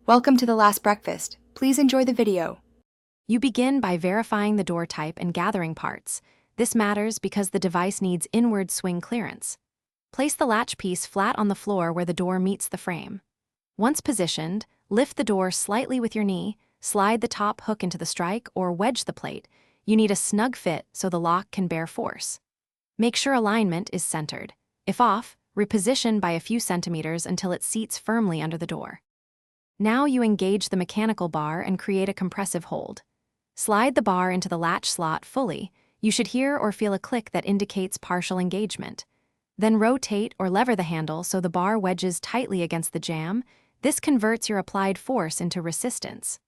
Welcome to the last breakfast. Please enjoy the video. You begin by verifying the door type and gathering parts. This matters because the device needs inward swing clearance. Place the latch piece flat on the floor where the door meets the frame. Once positioned, lift the door slightly with your knee, slide the top hook into the strike, or wedge the plate. You need a snug fit so the lock can bear force. Make sure alignment is centered. If off, reposition by a few centimeters until it seats firmly under the door. Now you engage the mechanical bar and create a compressive hold. Slide the bar into the latch slot fully. You should hear or feel a click that indicates partial engagement. Then rotate or lever the handle so the bar wedges tightly against the jamb. This converts your applied force into resistance.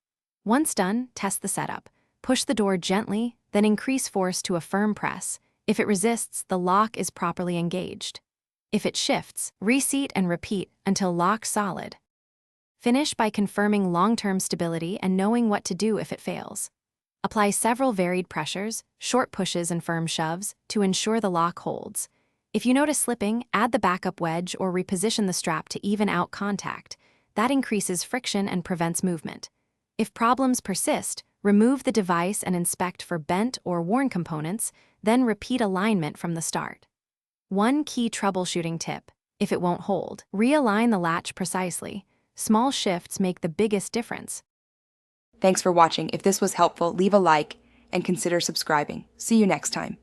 Once done, test the setup. Push the door gently, then increase force to a firm press. If it resists, the lock is properly engaged. If it shifts, reseat and repeat until lock solid. Finish by confirming long-term stability and knowing what to do if it fails. Apply several varied pressures, short pushes and firm shoves, to ensure the lock holds. If you notice slipping, add the backup wedge or reposition the strap to even out contact. That increases friction and prevents movement. If problems persist, remove the device and inspect for bent or worn components, then repeat alignment from the start. One key troubleshooting tip: if it won't hold, realign the latch precisely. Small shifts make the biggest difference. Thanks for watching. If this was helpful, leave a like and consider subscribing. See you next time.